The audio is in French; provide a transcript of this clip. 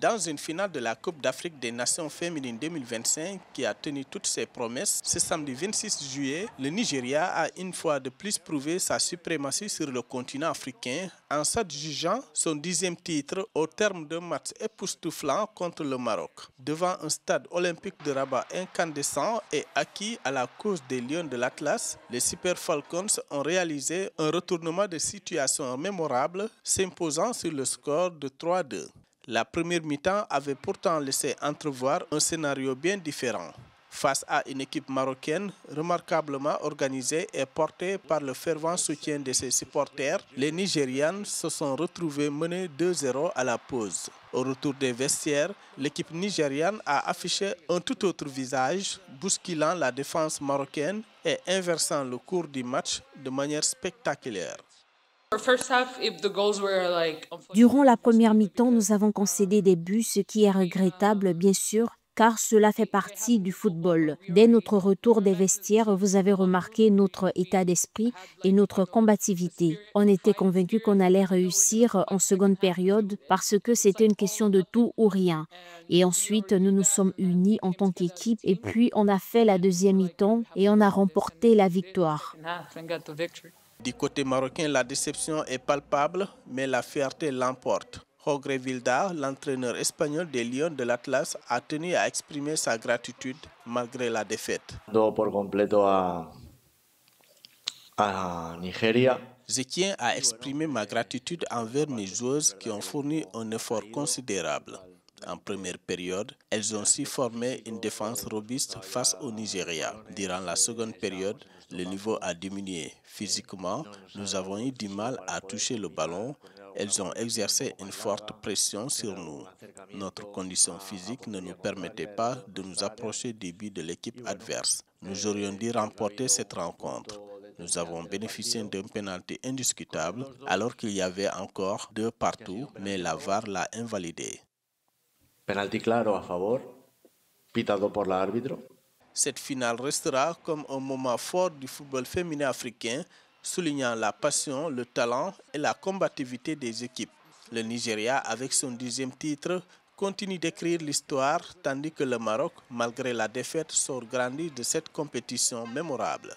Dans une finale de la Coupe d'Afrique des Nations féminines 2025 qui a tenu toutes ses promesses, ce samedi 26 juillet, le Nigeria a une fois de plus prouvé sa suprématie sur le continent africain en s'adjugeant son 10e titre au terme d'un match époustouflant contre le Maroc. Devant un stade olympique de Rabat incandescent et acquis à la cause des Lions de l'Atlas, les Super Falcons ont réalisé un retournement de situation mémorable, s'imposant sur le score de 3-2. La première mi-temps avait pourtant laissé entrevoir un scénario bien différent. Face à une équipe marocaine remarquablement organisée et portée par le fervent soutien de ses supporters, les Nigérianes se sont retrouvées menées 2-0 à la pause. Au retour des vestiaires, l'équipe nigériane a affiché un tout autre visage, bousculant la défense marocaine et inversant le cours du match de manière spectaculaire. Durant la première mi-temps, nous avons concédé des buts, ce qui est regrettable, bien sûr, car cela fait partie du football. Dès notre retour des vestiaires, vous avez remarqué notre état d'esprit et notre combativité. On était convaincus qu'on allait réussir en seconde période parce que c'était une question de tout ou rien. Et ensuite, nous nous sommes unis en tant qu'équipe et puis on a fait la deuxième mi-temps et on a remporté la victoire. Du côté marocain, la déception est palpable, mais la fierté l'emporte. Jorge Vilda, l'entraîneur espagnol des Lions de l'Atlas, a tenu à exprimer sa gratitude malgré la défaite. Je tiens à exprimer ma gratitude envers mes joueuses qui ont fourni un effort considérable. En première période, elles ont su former une défense robuste face au Nigeria. Durant la seconde période, le niveau a diminué. Physiquement, nous avons eu du mal à toucher le ballon. Elles ont exercé une forte pression sur nous. Notre condition physique ne nous permettait pas de nous approcher du but de l'équipe adverse. Nous aurions dû remporter cette rencontre. Nous avons bénéficié d'un pénalty indiscutable alors qu'il y avait encore 2 partout, mais la VAR l'a invalidé. Penalti claro a favor, pitado por la árbitro. Cette finale restera comme un moment fort du football féminin africain, soulignant la passion, le talent et la combativité des équipes. Le Nigeria, avec son 10e titre, continue d'écrire l'histoire, tandis que le Maroc, malgré la défaite, sort grandi de cette compétition mémorable.